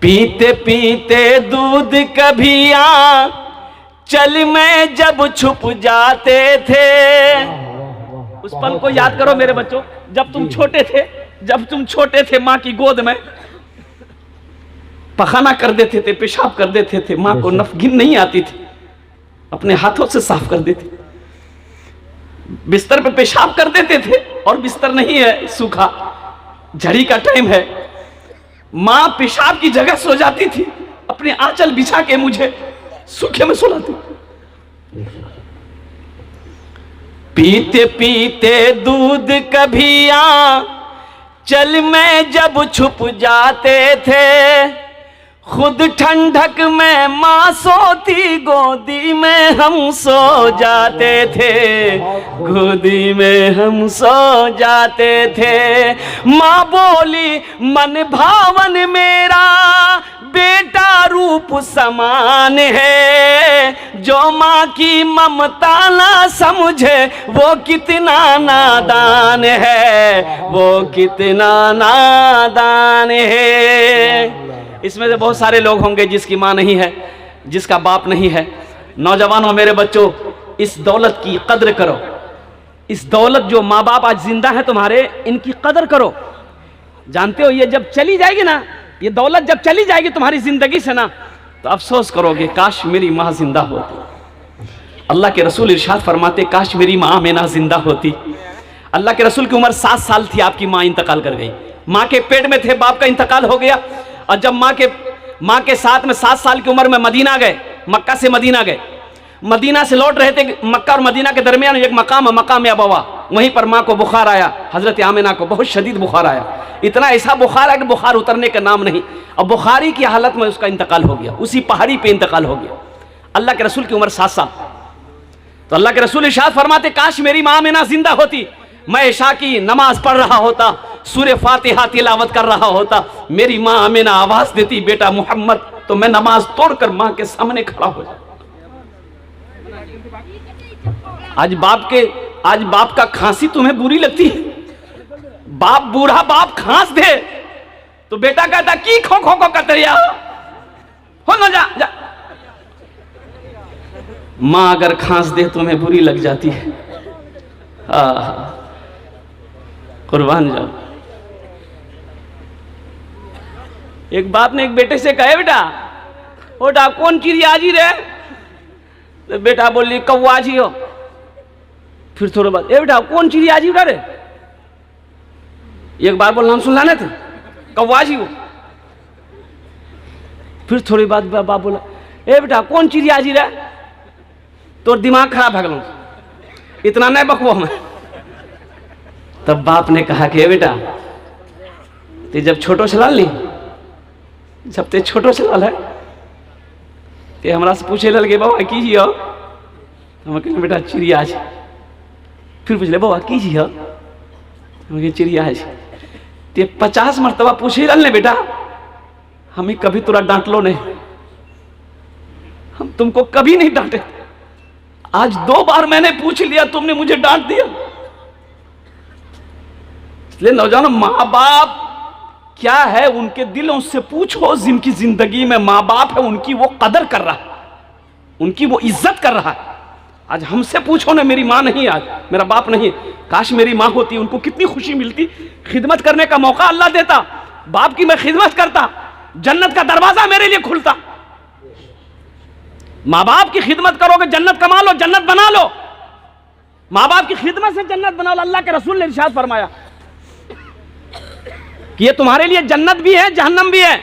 पीते पीते दूध कभी चल में जब छुप जाते थे। उस पल को याद करो मेरे बच्चों, जब तुम छोटे थे, जब तुम छोटे थे माँ की गोद में पखाना कर देते थे, पेशाब कर देते थे, माँ को नफगिन नहीं आती थी, अपने हाथों से साफ कर देते, बिस्तर पे पेशाब कर देते थे, और बिस्तर नहीं है सूखा, झड़ी का टाइम है, माँ पेशाब की जगह सो जाती थी, अपने आंचल बिछा के मुझे सूखे में सुलाती। पीते पीते दूध कभी चल में जब छुप जाते थे, खुद ठंडक में माँ सोती गोदी में हम सो जाते थे, गोदी में हम सो जाते थे। माँ बोली मन भावन मेरा बेटा रूप समान है, जो माँ की ममता ना समझे वो कितना नादान है, वो कितना नादान है। इसमें से बहुत सारे लोग होंगे जिसकी माँ नहीं है, जिसका बाप नहीं है। नौजवानों, मेरे बच्चों, इस दौलत की कदर करो। इस दौलत जो माँ बाप आज जिंदा है तुम्हारे, इनकी कदर करो। जानते हो ये जब चली जाएगी ना, ये दौलत जब चली जाएगी तुम्हारी जिंदगी से ना, तो अफसोस करोगे काश मेरी माँ जिंदा होती। अल्लाह के रसूल इरशाद फरमाते काश मेरी माँ आमिना जिंदा होती। अल्लाह के रसूल की उम्र 7 साल थी, आपकी माँ इंतकाल कर गई। माँ के पेट में थे, बाप का इंतकाल हो गया। और जब माँ के साथ में 7 साल की उम्र में मदीना गए, मक्का से मदीना गए, मदीना से लौट रहे थे, मक्का और मदीना के दरमियान एक मकाम है, मकाम अबवा, वहीं पर माँ को बुखार आया। हजरत आमिना को बहुत शदीद बुखार आया, इतना ऐसा बुखार है कि बुखार उतरने का नाम नहीं। अब बुखारी की हालत में उसका इंतकाल हो गया, उसी पहाड़ी पे इंतकाल हो गया। अल्लाह के रसूल की उम्र 7 साल। तो अल्लाह के रसूल इरशाद फरमाते काश मेरी माँ आमिना जिंदा होती, मैं इशा की नमाज पढ़ रहा होता, सूरे फातिहा तिलावत कर रहा होता, मेरी माँ आमिना आवाज देती बेटा मोहम्मद, तो मैं नमाज तोड़कर माँ के सामने खड़ा हो जाता। आज बाप का खांसी तुम्हें बुरी लगती है? बाप बूढ़ा बाप खांस दे तो बेटा कहता की खो खो खो कतरिया हो ना, जा। माँ अगर खांस दे तुम्हें बुरी लग जाती है। कुर्बान जाओ। एक बाप ने एक बेटे से कहे बेटा ओटा कौन चिड़िया जी रे? तो बेटा बोली कौवा जी हो। फिर थोड़े बाद ए बेटा कौन चिड़िया जी रे? एक बार बोल नाम सुन लाने थे, कौवा जी हो। फिर थोड़ी बाद बाप बोला ए बेटा कौन चिड़िया जी रे? तो दिमाग खराब है गलो, इतना नहीं बकवो हमें। तब बाप ने कहा कि बेटा ते जब छोटो चलाल ली, जब ते छोटो चलाल है ते हमरा से पूछे लगे बाबा की जी हो? हम कहले बेटा चिड़िया है। फिर पूछले बाबा की जी हो? हम कहे चिड़िया है। ते 50 मरतबा पूछे लल ने बेटा, हमें कभी तुरा डांट लो नहीं, हम तुमको कभी नहीं डांटे। आज 2 बार मैंने पूछ लिया, तुमने मुझे डांट दिया। इसलिए नौजवानों, माँ बाप क्या है उनके दिलों से पूछो, जिनकी जिंदगी में माँ बाप है उनकी वो कदर कर रहा है, उनकी वो इज्जत कर रहा है। आज हमसे पूछो ना, मेरी माँ नहीं, आज मेरा बाप नहीं, काश मेरी माँ होती, उनको कितनी खुशी मिलती, खिदमत करने का मौका अल्लाह देता, बाप की मैं खिदमत करता, जन्नत का दरवाजा मेरे लिए खुलता। माँ बाप की खिदमत करोगे जन्नत कमा लो, जन्नत बना लो। माँ बाप की खिदमत से जन्नत बना लो। अल्लाह के रसूल ने इरशाद फरमाया कि ये तुम्हारे लिए जन्नत भी है, जहन्नम भी है।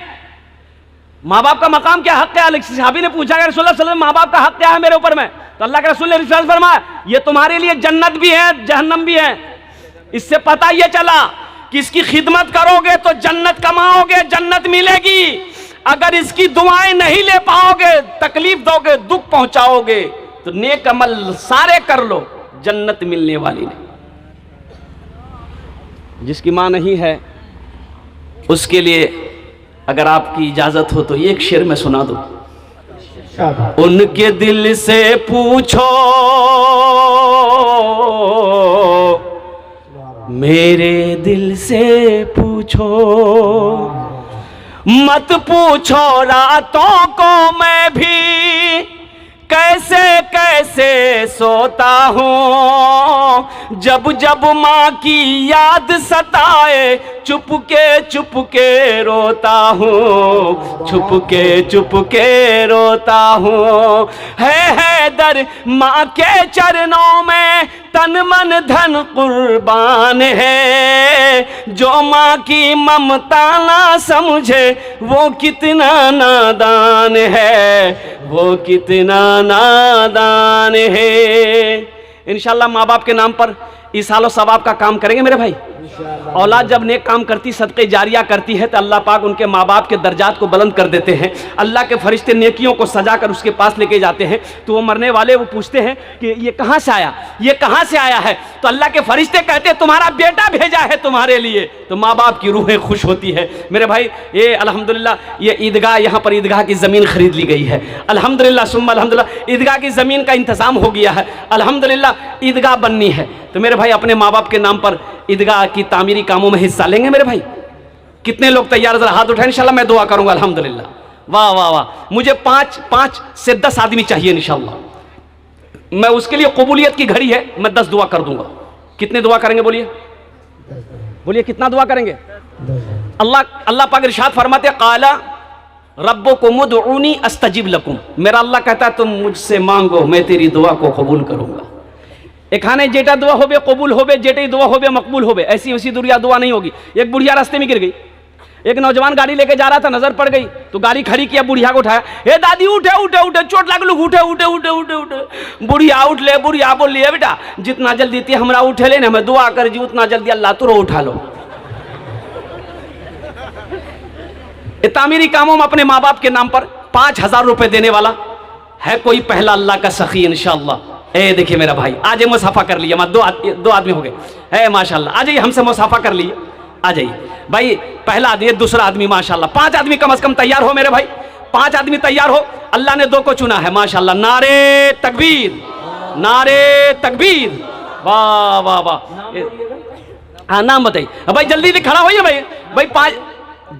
माँ बाप का मकाम क्या, हक है? सहाबी ने पूछा कि रसूलुल्लाह सल्लल्लाहु अलैहि वसल्लम माँ बाप का हक क्या है मेरे ऊपर में? तो अल्लाह के रसूल ने इरशाद फरमाया ये तुम्हारे लिए जन्नत भी है, जहन्नम भी है। इससे पता ये चला कि इसकी खिदमत करोगे तो जन्नत कमाओगे, जन्नत मिलेगी। अगर इसकी दुआएं नहीं ले पाओगे, तकलीफ दोगे, दुख पहुंचाओगे, तो नेक अमल सारे कर लो, जन्नत मिलने वाली नहीं। जिसकी मां नहीं है उसके लिए अगर आपकी इजाजत हो तो एक शेर में सुना दो। उनके दिल से पूछो मेरे दिल से पूछो, मत पूछो रातों को मैं भी कैसे कैसे सोता हूँ, जब जब माँ की याद सताए चुपके रोता हूँ, चुपके रोता हूँ। है दर माँ के चरणों में तन मन धन कुर्बान है, जो माँ की ममता ना समझे वो कितना नादान है, वो कितना नादान है। इंशाल्लाह माँ बाप के नाम पर इसालो सवाब का काम करेंगे मेरे भाई। औलाद जब नेक काम करती, सदक़े जारिया करती है, तो अल्लाह पाक उनके माँ बाप के दर्जात को बुलंद कर देते हैं। अल्लाह के फरिश्ते नेकियों को सजा कर उसके पास लेके जाते हैं। तो वो मरने वाले वो पूछते हैं कि ये कहाँ से आया, ये कहाँ से आया है? तो अल्लाह के फरिश्ते कहते हैं तुम्हारा बेटा भेजा है तुम्हारे लिए। तो माँ बाप की रूहें खुश होती है मेरे भाई। ये अल्हम्दुलिल्लाह ये ईदगाह, यहाँ पर ईदगाह की ज़मीन खरीद ली गई है। अल्हम्दुलिल्लाह सुम्मा अल्हम्दुलिल्लाह ईदगाह की ज़मीन का इंतज़ाम हो गया है। अल्हम्दुलिल्लाह ईदगाह बननी है। तो मेरे भाई अपने माँ बाप के नाम पर ईदगाह की तामीरी कामों में हिस्सा लेंगे मेरे भाई? कितने लोग तैयार? जरा हाथ उठाएं, इंशाल्लाह मैं दुआ करूंगा। अल्हम्दुलिल्लाह, वाह वाह वाह। मुझे 5 से 10 आदमी चाहिए इंशाल्लाह। मैं उसके लिए कबूलियत की घड़ी है, मैं 10 दुआ कर दूंगा। कितने दुआ करेंगे बोलिए? बोलिए कितना दुआ करेंगे? अल्लाह पाक इरशाद फरमाते काला रब्बुकुम उदऊनी अस्तजिब लकुम। मेरा अल्लाह कहता है तुम मुझसे मांगो, मैं तेरी दुआ को कबूल करूंगा। एखाने जेटा दुआ होबे कबूल होबे, जेटे दुआ होबे मकबूल होबे। ऐसी वैसी दुआ नहीं होगी। एक बुढ़िया रास्ते में गिर गई, एक नौजवान गाड़ी लेके जा रहा था, नजर पड़ गई तो गाड़ी खड़ी किया, बुढ़िया को उठाया, हे दादी उठे उठे उठे, चोट लग लू, उठे उठे उठे उठे उठे। बुढ़िया उठ ले, बुढ़िया बोल लिया बेटा जितना जल्दी थी हमरा उठे ले ना, मैं दुआ कर जी उतना जल्दी अल्लाह तुरो उठा लो। तामीरी कामों में अपने माँ बाप के नाम पर 5000 रुपए देने वाला है कोई पहला अल्लाह का सखी इंशाअल्लाह। ए देखिए मेरा भाई, आज मुसाफा कर लिया, दो आदमी हो गए, है माशाल्लाह। आ जाइए, हमसे मुसाफा कर लिए, आ जाइए भाई। पहला आदमी, दूसरा आदमी, माशाल्लाह। 5 आदमी कम से कम तैयार हो मेरे भाई, 5 आदमी तैयार हो। अल्लाह ने 2 को चुना है माशाल्लाह। नारे तकबीर, नारे तकबीर, वाह वाह वाह। हाँ नाम बताइए भाई, जल्दी खड़ा होइए भाई।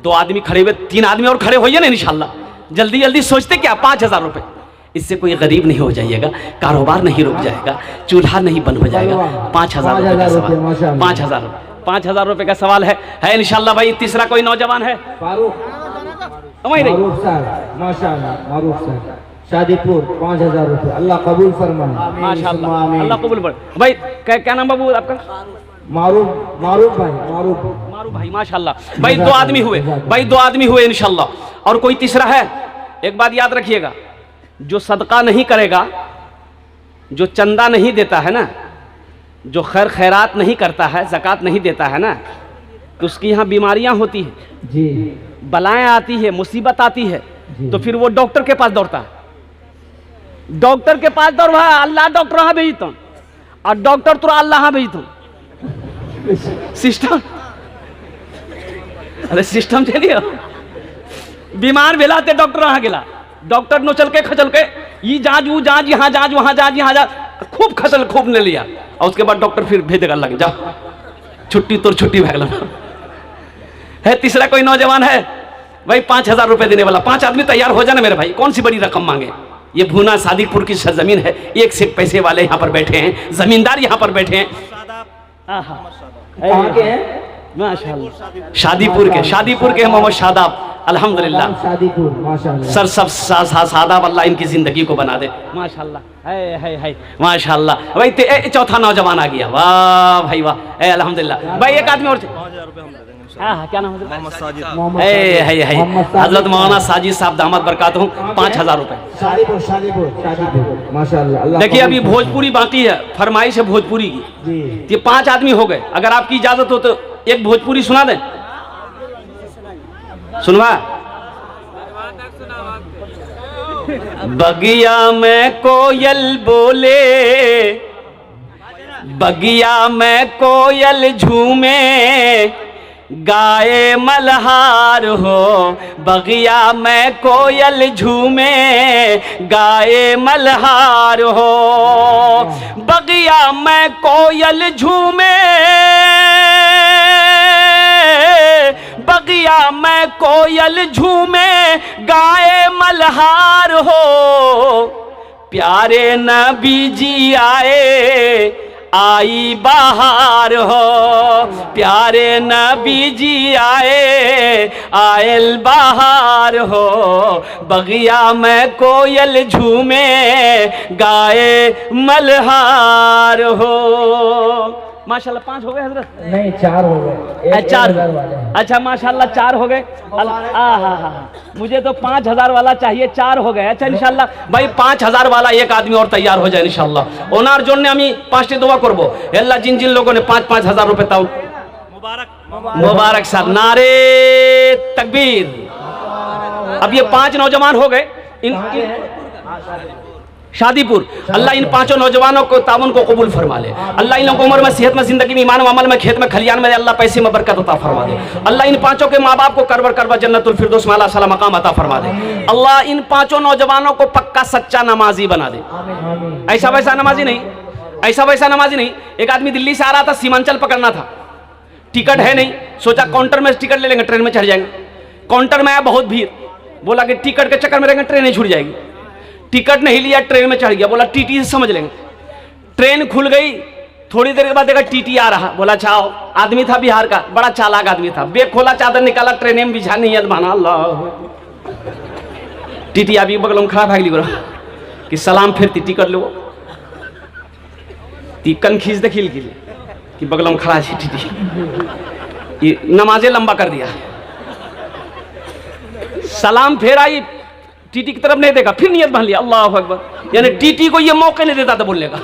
2 आदमी खड़े हुए, 3 आदमी और खड़े होइए ना इंशाल्लाह। जल्दी जल्दी सोचते क्या? 5000 रुपए। इससे कोई गरीब नहीं हो जाइएगा, कारोबार नहीं रुक जाएगा, चूल्हा नहीं बंद हो जाएगा। 5000 रुपए का सवाल, 5000 रुपए का सवाल है इंशाल्लाह भाई। तीसरा कोई नौजवान है? शादीपुर 5000 रुपए, अल्लाह कबूल फरमाए माशाल्लाह, अल्लाह कबूल फरमाए। भाई क्या नाम बाबू आपका? मारूफ भाई माशाल्लाह। भाई 2 आदमी हुए, भाई 2 आदमी हुए इंशाल्लाह। और कोई तीसरा है? एक बात याद रखिएगा, जो सदका नहीं करेगा, जो चंदा नहीं देता है ना, जो खैर खैरात नहीं करता है, ज़कात नहीं देता है ना, तो उसकी यहाँ बीमारियाँ होती हैं जी, बलाएं आती है, मुसीबत आती है, तो फिर वो डॉक्टर के पास दौड़ता है। डॉक्टर के पास दौड़ रहा, अल्लाह डॉक्टर हाँ भेजता हूँ, और डॉक्टर तो अल्लाह हाँ भेजता हूँ। सिस्टम, अरे सिस्टम चलिए। बीमार भेलाते डॉक्टर हाँ गेला, डॉक्टर नो चल के खचल के ये जांच वो जांच, यहाँ जांच वहाँ जांच, यहाँ जांच, खूब खसल खूब ले लिया। और उसके बाद डॉक्टर फिर भेजेगा लग जा छुट्टी, तो छुट्टी भैगल है। तीसरा कोई नौजवान है भाई? 5000 रुपए देने वाला। 5 आदमी तैयार हो जाना मेरे भाई। कौन सी बड़ी रकम मांगे? ये भूना सादिकपुर की सरजमीन है, एक से एक पैसे वाले यहाँ पर बैठे हैं, जमींदार यहाँ पर बैठे हैं। कहाँ के हैं? माशाल्लाह शादीपुर के मोहम्मद शादाब, अल्हम्दुलिल्लाह शादीपुर माशाल्लाह। सर सब शादाब, अल्लाह इनकी जिंदगी को बना दे माशाल्लाह। है माशाल्लाह भाई। चौथा नौजवान आ गया, वाह भाई वाह, अल्हम्दुलिल्लाह भाई। एक आदमी और, हाँ क्या नाम है? हजरत मौलाना साजिद साहब दामद बरकातहू, 5000 रुपए। शादीपुर माशाल्लाह। देखिए अभी भोजपुरी बाकी है, फरमाइश है भोजपुरी की। ये 5 आदमी हो गए, अगर आपकी इजाजत हो तो एक भोजपुरी सुना दें। सुनवा। बगिया में कोयल बोले, बगिया में कोयल झूमे, गाए मल्हार हो। बगिया में कोयल झूमे, गाए मल्हार हो। बगिया में कोयल झूमे, बगिया में कोयल झूमे, गाए मल्हार हो। प्यारे नबी जी आए, आई बहार हो। प्यारे नबी जी आए, आयल बहार हो। बगिया में कोयल झूमे, गाए मल्हार हो। माशाल्लाह 5 हो गए हजरत? नहीं 4 हो गए, एक 4 1000 वाले हैं। अच्छा माशाल्लाह 4 हो गए। मुझे तो 5000 वाला चाहिए, 4 हो गए। अच्छा इंशाल्लाह भाई 5000 वाला एक आदमी और तैयार हो जाए इंशाल्लाह। ओनार जोन ने हमें 5टी दुआ करबो अल्लाह जिन जिन लोगों ने 5-5 हजार रुपए ताऊ मुबारक साहब, नारे तकबीर। अब ये 5 नौजवान हो गए शादीपुर। अल्लाह इन 5 नौजवानों को तावन को कबूल फरमा ले। अल्लाह इन लोगों को उम्र में, सेहत में, जिंदगी में, ईमान में, अमल में, खेत में, खलियान में अल्लाह पैसे में बरकत अता फरमा दे। अल्लाह इन 5 के माँ बाप को करबर करबर जन्नतुल फिरदौस में आला मकाम अता फरमा दे। अल्लाह इन 5 नौजवानों को पक्का सच्चा नमाजी बना दे। ऐसा वैसा नमाजी नहीं, ऐसा वैसा नमाजी नहीं। एक आदमी दिल्ली से आ रहा था, सीमांचल पकड़ना था, टिकट है नहीं, सोचा काउंटर में टिकट ले लेंगे, ट्रेन में चढ़ जाएंगे। काउंटर में आया बहुत भीड़, बोला कि टिकट के चक्कर में रहेंगे ट्रेन नहीं छूट जाएगी। टिकट नहीं लिया, ट्रेन में चढ़ गया, बोला टीटी से समझ लेंगे। ट्रेन खुल गई, थोड़ी देर के बाद देखा टीटी आ रहा, बोला चाओ। आदमी था बिहार का, बड़ा चालाक आदमी था, बेग खोला, चादर निकाला, ट्रेन में बिछा नहीं है बना। अल्लाह टीटी अभी बगल में खड़ा भाग ली, बोला कि सलाम फिर टिकट लो। कन खींच दे खिल खिल कि बगल में खड़ा है टीटी। ये नमाजे लंबा कर दिया। सलाम फेर आई, टीटी की तरफ नहीं देखा, फिर नियत बांध लिया अल्लाह अकबर। यानी टीटी को ये मौके नहीं देता था बोलने का।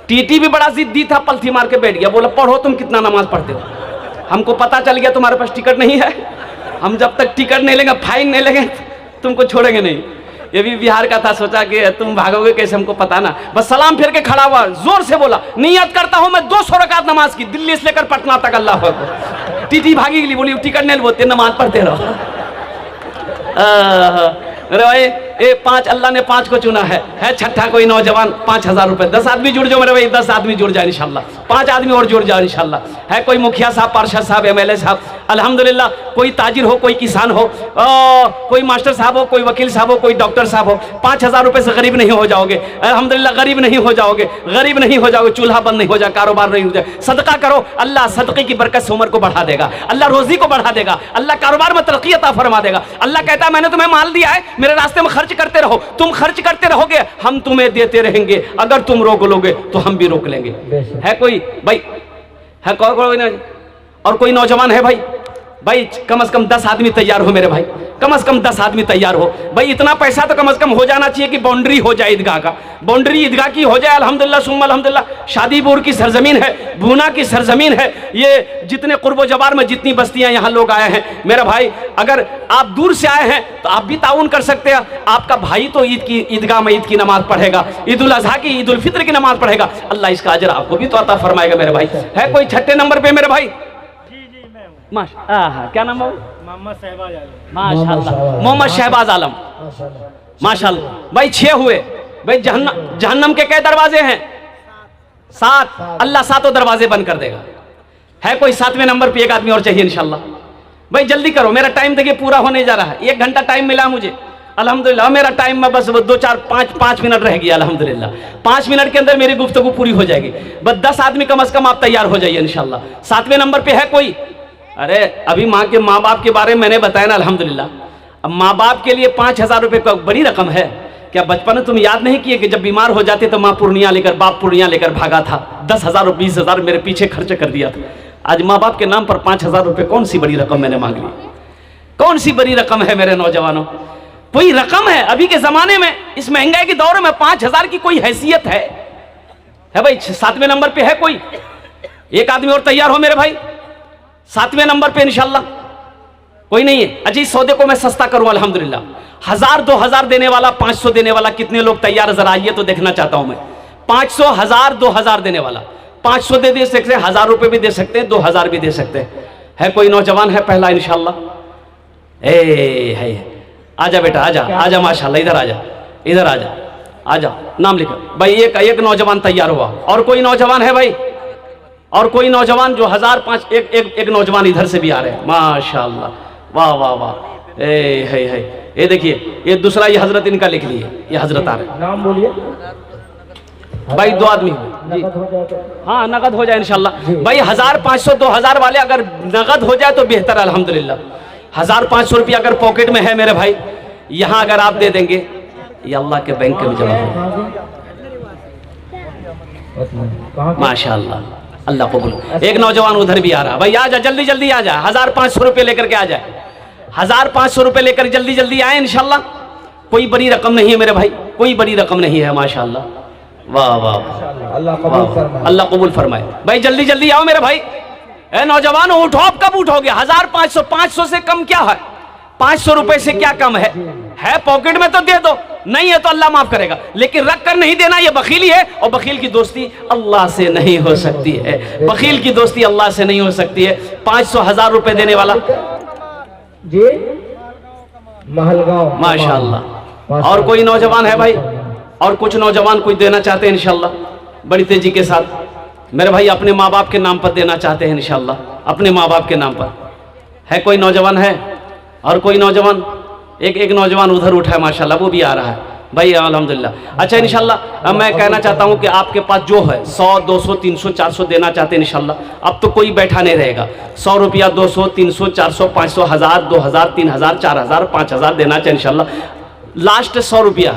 टीटी भी बड़ा जिद्दी था, पलथी मार के बैठ गया, बोला पढ़ो तुम कितना नमाज पढ़ते हो, हमको पता चल गया तुम्हारे पास टिकट नहीं है, हम जब तक टिकट नहीं लेंगे, फाइन नहीं लेंगे, तुमको छोड़ेंगे नहीं। ये भी बिहार का था, सोचा कि तुम भागोगे कैसे हमको पता ना। बस सलाम फिर के खड़ा हुआ, जोर से बोला नियत करता हूं मैं 200 रकात नमाज की, दिल्ली से लेकर पटना तक। अल्लाह अकबर। टीटी भागी गई, बोली टिकट नहीं बोलते, नमाज पढ़ते रहो। अरे भाई ये 5 अल्लाह ने 5 को चुना है छठा कोई नौजवान 5000 रुपए। 10 आदमी जुड़ जाओ मेरे भाई, 10 आदमी जुड़ जाए इंशाल्लाह, 5 आदमी और जुड़ जाओ इंशाल्लाह। है कोई मुखिया साहब, पार्षद साहब, MLA साहब, अल्हम्दुलिल्लाह, कोई ताजिर हो, कोई किसान हो, कोई मास्टर साहब हो, कोई वकील साहब हो, कोई डॉक्टर साहब हो। 5000 रुपए से गरीब नहीं हो जाओगे, अल्हम्दुलिल्लाह गरीब नहीं हो जाओगे, गरीब नहीं हो जाओगे, चूल्हा बंद नहीं हो जाए, कारोबार नहीं हो जाए। सदका करो, अल्लाह सदके की बरकत से उम्र को बढ़ा देगा, अल्लाह रोजी को बढ़ा देगा, अल्लाह कारोबार में तरक्की अता फरमा देगा। अल्लाह कहता है मैंने तुम्हें माल दिया है, मेरे रास्ते में खर्च करते रहो, तुम खर्च करते रहोगे, हम तुम्हें देते रहेंगे, अगर तुम रोक लोगे तो हम भी रोक लेंगे। है कोई भाई, है कोई और कोई नौजवान है भाई? भाई कम से कम 10 आदमी तैयार हो मेरे भाई, कम से कम 10 आदमी तैयार हो भाई। इतना पैसा तो कम से कम हो जाना चाहिए कि बाउंड्री हो जाए ईदगाह का, बाउंड्री ईदगाह की हो जाए। अल्हम्दुलिल्लाह सुम्मा अल्हम्दुलिल्लाह। शादीपुर की सरजमीन है, भूना की सरजमीन है, ये जितने कुर्बो जवार में जितनी बस्तियां यहाँ लोग आए हैं मेरा भाई, अगर आप दूर से आए हैं तो आप भी ताउन कर सकते हैं। आपका भाई तो ईद की ईदगाह में ईद की नमाज पढ़ेगा, ईद उल अजहा की, ईद उल फित्र की नमाज पढ़ेगा, अल्लाह इसका अजर आपको भी तो अता फरमाएगा मेरे भाई। है कोई छठे नंबर पे मेरे भाई? क्या नाम है? मोहम्मद शहबाज आलम। माशाल्लाह, मोहम्मद शहबाज आलम, माशाल्लाह। भाई 6 हुए भाई। जहन्नम के कई दरवाजे हैं? 7। अल्लाह 7 दरवाजे बंद कर देगा। है कोई 7वें नंबर पे एक आदमी और चाहिए इंशाल्लाह। भाई जल्दी करो, मेरा टाइम देखिए पूरा होने जा रहा है, 1 घंटा टाइम मिला मुझे अल्हम्दुलिल्लाह। मेरा टाइम में बस 2 4 5 मिनट रह गया अल्हम्दुलिल्लाह। 5 मिनट के अंदर मेरी गुफ्तगू पूरी हो जाएगी। बस 10 आदमी कम से कम आप तैयार हो जाइए इंशाल्लाह। 7वें नंबर पे है कोई? अरे अभी माँ बाप के बारे में मैंने बताया ना अल्हम्दुलिल्लाह। अब माँ बाप के लिए 5000 रुपये का बड़ी रकम है क्या? बचपन में तुम याद नहीं किए कि जब बीमार हो जाते तो माँ पूर्णिया लेकर, बाप पूर्णिया लेकर भागा था, 10,000 और 20,000 मेरे पीछे खर्च कर दिया था। आज माँ बाप के नाम पर 5000 रुपये कौन सी बड़ी रकम मैंने मांग ली? कौन सी बड़ी रकम है मेरे नौजवानों? कोई रकम है अभी के जमाने में, इस महंगाई के दौर में 5000 की कोई हैसियत है भाई? 7वें नंबर पे है कोई? एक आदमी और तैयार हो मेरे भाई। 7वें नंबर पे इंशाल्लाह कोई नहीं है? अजी सौदे को मैं सस्ता करूं अल्हम्दुलिल्लाह। 1000 2000 देने वाला, 500 देने वाला, कितने लोग तैयार? जरा आइए तो देखना चाहता हूं मैं। 500 1000 2000 देने वाला, 500 दे सकते हैं, 1000 रुपये भी दे सकते हैं, 2000 भी दे सकते हैं। है कोई नौजवान? है पहला इंशाल्लाह। है आजा बेटा, आजा आजा, माशाल्लाह, इधर आजा, इधर आजा, आजा, नाम लिखो भाई। एक नौजवान तैयार हुआ। और कोई नौजवान है भाई? और कोई नौजवान जो 1000 5 एक नौजवान इधर से भी आ रहे हैं माशाल्लाह, वाह वाह वाह। है ये देखिए, ये दूसरा, ये हजरत इनका लिख लिए, ये हजरत आ रहे हैं। नाम बोलिए भाई 2 आदमी जी। हाँ नगद हो जाए इंशाल्लाह भाई। 1000 500 2000 वाले अगर नगद हो जाए तो बेहतर अल्हम्दुलिल्लाह। 1000 500 रुपया अगर पॉकेट में है मेरे भाई, यहाँ अगर आप दे देंगे, ये अल्लाह के बैंक में जमा हो माशाल्लाह। अल्लाह कबूल। एक नौजवान उधर भी आ रहा, भाई आ जा, जल्दी जल्दी आ जा, 1500 रुपये लेकर के आ जाए, 1500 रुपये लेकर जल्दी जल्दी आए इंशाल्लाह। कोई बड़ी रकम नहीं है मेरे भाई, कोई बड़ी रकम नहीं है माशाल्लाह। वाह वाह, अल्लाह कबूल फरमाए। अल्लाह कबूल फरमाए। भाई जल्दी जल्दी आओ मेरे भाई। ए नौजवान उठो, अब कब उठोगे? 1500, 500 से कम क्या है? 500 रुपए से क्या कम है पॉकेट में तो दे दो, नहीं है तो अल्लाह माफ करेगा, लेकिन रख कर नहीं देना, ये बखीली है। और बखील की दोस्ती अल्लाह से नहीं हो सकती है, बखील की दोस्ती अल्लाह से नहीं हो सकती है। 500, 1000 रुपए देने वाला जी महलगांव माशाअल्लाह। और कोई नौजवान है भाई? और कुछ नौजवान कुछ देना चाहते हैं इंशाल्लाह बड़ी तेजी के साथ मेरे भाई, अपने माँ बाप के नाम पर देना चाहते हैं इंशाल्लाह, अपने माँ बाप के नाम पर। है कोई नौजवान है? और कोई नौजवान? एक नौजवान उधर उठा है माशाल्लाह, वो भी आ रहा है भाई अल्हम्दुलिल्लाह। अच्छा इंशाल्लाह अब मैं कहना चाहता हूँ कि आपके पास जो है 100, 200, 300, 400 देना चाहते हैं इंशाल्लाह, अब तो कोई बैठा नहीं रहेगा। 100 रुपया, 200, 300, 400, 500, 1000, 2000, 3000, 4000, 5000 देना चाहिए इंशाल्लाह। लास्ट 100 रुपया